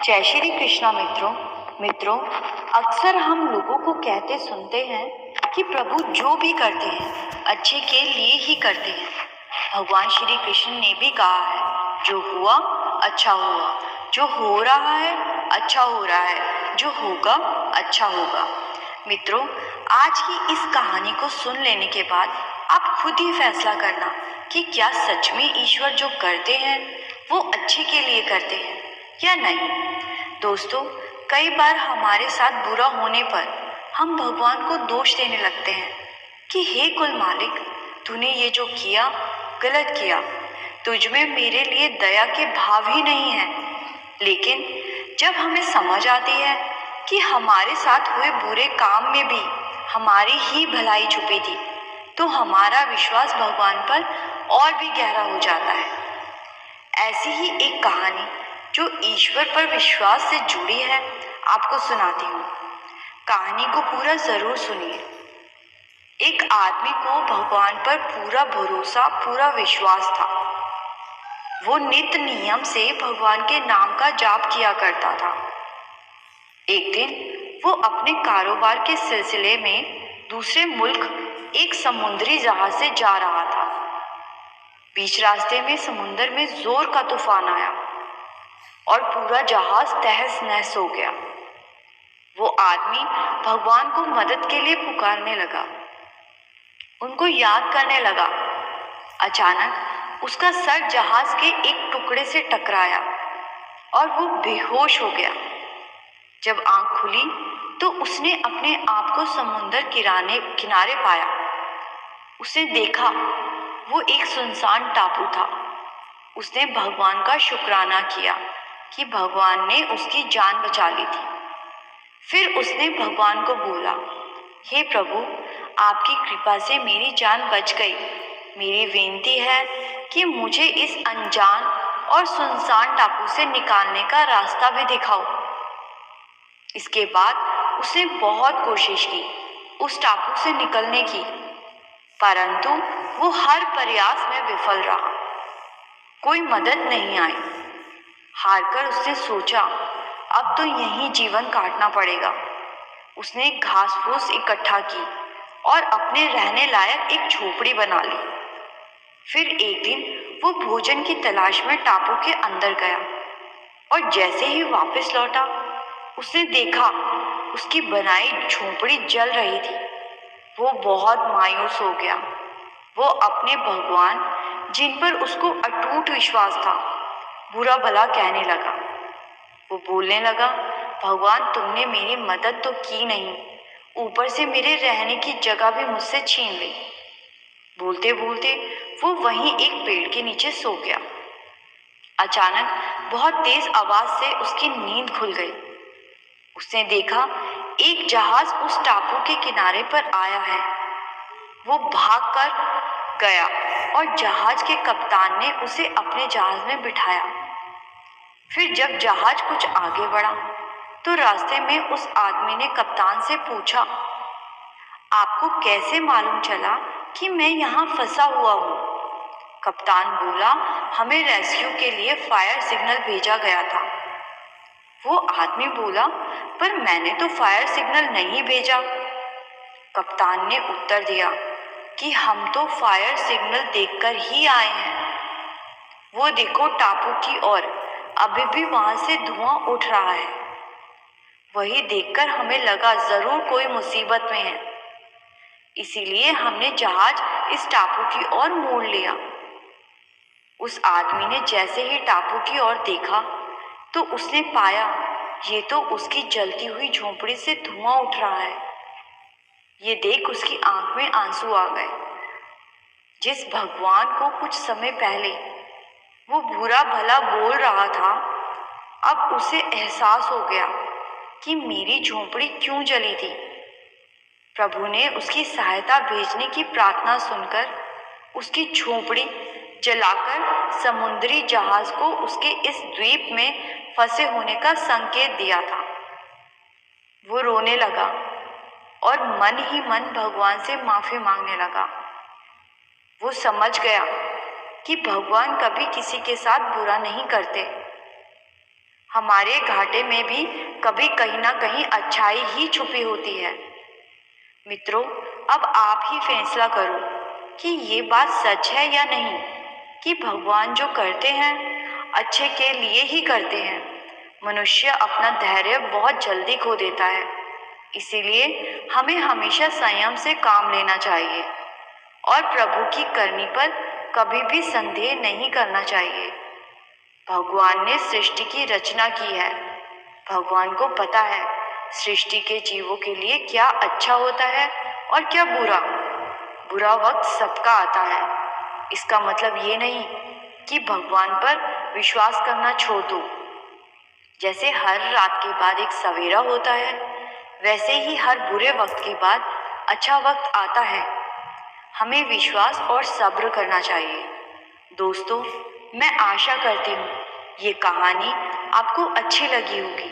जय श्री कृष्णा मित्रों अक्सर हम लोगों को कहते सुनते हैं कि प्रभु जो भी करते हैं अच्छे के लिए ही करते हैं। भगवान श्री कृष्ण ने भी कहा है, जो हुआ अच्छा हुआ, जो हो रहा है अच्छा हो रहा है, जो होगा अच्छा होगा। मित्रों, आज की इस कहानी को सुन लेने के बाद आप खुद ही फैसला करना कि क्या सच में ईश्वर जो करते हैं वो अच्छे के लिए करते हैं या नहीं। दोस्तों, कई बार हमारे साथ बुरा होने पर हम भगवान को दोष देने लगते हैं कि हे कुल मालिक, तूने ये जो किया गलत किया, तुझ में मेरे लिए दया के भाव ही नहीं है। लेकिन जब हमें समझ आती है कि हमारे साथ हुए बुरे काम में भी हमारी ही भलाई छुपी थी, तो हमारा विश्वास भगवान पर और भी गहरा हो जाता है। ऐसी ही एक कहानी जो ईश्वर पर विश्वास से जुड़ी है आपको सुनाती हूँ। कहानी को पूरा जरूर सुनिए। एक आदमी को भगवान पर पूरा भरोसा, पूरा विश्वास था। वो नित्य नियम से भगवान के नाम का जाप किया करता था। एक दिन वो अपने कारोबार के सिलसिले में दूसरे मुल्क एक समुद्री जहाज से जा रहा था। बीच रास्ते में समुद्र में जोर का तूफान आया और पूरा जहाज तहस नहस हो गया। वो आदमी भगवान को मदद के लिए पुकारने लगा, उनको याद करने लगा। अचानक उसका सर जहाज के एक टुकड़े से टकराया और वो बेहोश हो गया। जब आंख खुली तो उसने अपने आप को समुद्र किनारे पाया। उसने देखा वो एक सुनसान टापू था। उसने भगवान का शुक्राना किया कि भगवान ने उसकी जान बचा ली थी। फिर उसने भगवान को बोला, हे प्रभु, आपकी कृपा से मेरी जान बच गई। मेरी विनती है कि मुझे इस अनजान और सुनसान टापू से निकालने का रास्ता भी दिखाओ। इसके बाद उसने बहुत कोशिश की उस टापू से निकलने की, परंतु वो हर प्रयास में विफल रहा। कोई मदद नहीं आई। हारकर उसने सोचा, अब तो यहीं जीवन काटना पड़ेगा। उसने घास फूस इकट्ठा की और अपने रहने लायक एक झोपड़ी बना ली। फिर एक दिन वो भोजन की तलाश में टापू के अंदर गया और जैसे ही वापस लौटा, उसने देखा उसकी बनाई झोपड़ी जल रही थी। वो बहुत मायूस हो गया। वो अपने भगवान, जिन पर उसको अटूट विश्वास था, बुरा भला कहने लगा। वो बोलने लगा, भगवान, तुमने मेरी मदद तो की नहीं, ऊपर से मेरे रहने की जगह भी मुझसे छीन ली। बोलते बोलते वो वहीं एक पेड़ के नीचे सो गया। अचानक बहुत तेज आवाज से उसकी नींद खुल गई। उसने देखा एक जहाज उस टापू के किनारे पर आया है। वो भागकर गया और जहाज के कप्तान ने उसे अपने जहाज में बिठाया। फिर जब जहाज कुछ आगे बढ़ा तो रास्ते में उस आदमी ने कप्तान से पूछा, आपको कैसे मालूम चला कि मैं यहाँ फंसा हुआ हूँ? कप्तान बोला, हमें रेस्क्यू के लिए फायर सिग्नल भेजा गया था। वो आदमी बोला, पर मैंने तो फायर सिग्नल नहीं भेजा। कप्तान ने उत्तर दिया कि हम तो फायर सिग्नल देखकर ही आए हैं। वो देखो टापू की ओर, अभी भी वहां से धुआं उठ रहा है। वही देखकर हमें लगा जरूर कोई मुसीबत में है, इसीलिए हमने जहाज इस टापू की ओर मोड़ लिया। उस आदमी ने जैसे ही टापू की ओर देखा तो उसने पाया ये तो उसकी जलती हुई झोंपड़ी से धुआं उठ रहा है। ये देख उसकी आंख में आंसू आ गए। जिस भगवान को कुछ समय पहले वो बुरा भला बोल रहा था, अब उसे एहसास हो गया कि मेरी झोंपड़ी क्यों जली थी। प्रभु ने उसकी सहायता भेजने की प्रार्थना सुनकर उसकी झोंपड़ी जलाकर समुद्री जहाज को उसके इस द्वीप में फंसे होने का संकेत दिया था। वो रोने लगा और मन ही मन भगवान से माफी मांगने लगा। वो समझ गया कि भगवान कभी किसी के साथ बुरा नहीं करते। हमारे घाटे में भी कभी कहीं ना कहीं अच्छाई ही छुपी होती है। मित्रों, अब आप ही फैसला करो कि ये बात सच है या नहीं, कि भगवान जो करते हैं अच्छे के लिए ही करते हैं। मनुष्य अपना धैर्य बहुत जल्दी खो देता है, इसीलिए हमें हमेशा संयम से काम लेना चाहिए और प्रभु की करनी पर कभी भी संदेह नहीं करना चाहिए। भगवान ने सृष्टि की रचना की है। भगवान को पता है सृष्टि के जीवों के लिए क्या अच्छा होता है और क्या बुरा। बुरा वक्त सबका आता है। इसका मतलब ये नहीं कि भगवान पर विश्वास करना छोड़ दो। जैसे हर रात के बाद एक सवेरा होता है, वैसे ही हर बुरे वक्त के बाद अच्छा वक्त आता है। हमें विश्वास और सब्र करना चाहिए। दोस्तों, मैं आशा करती हूँ ये कहानी आपको अच्छी लगी होगी।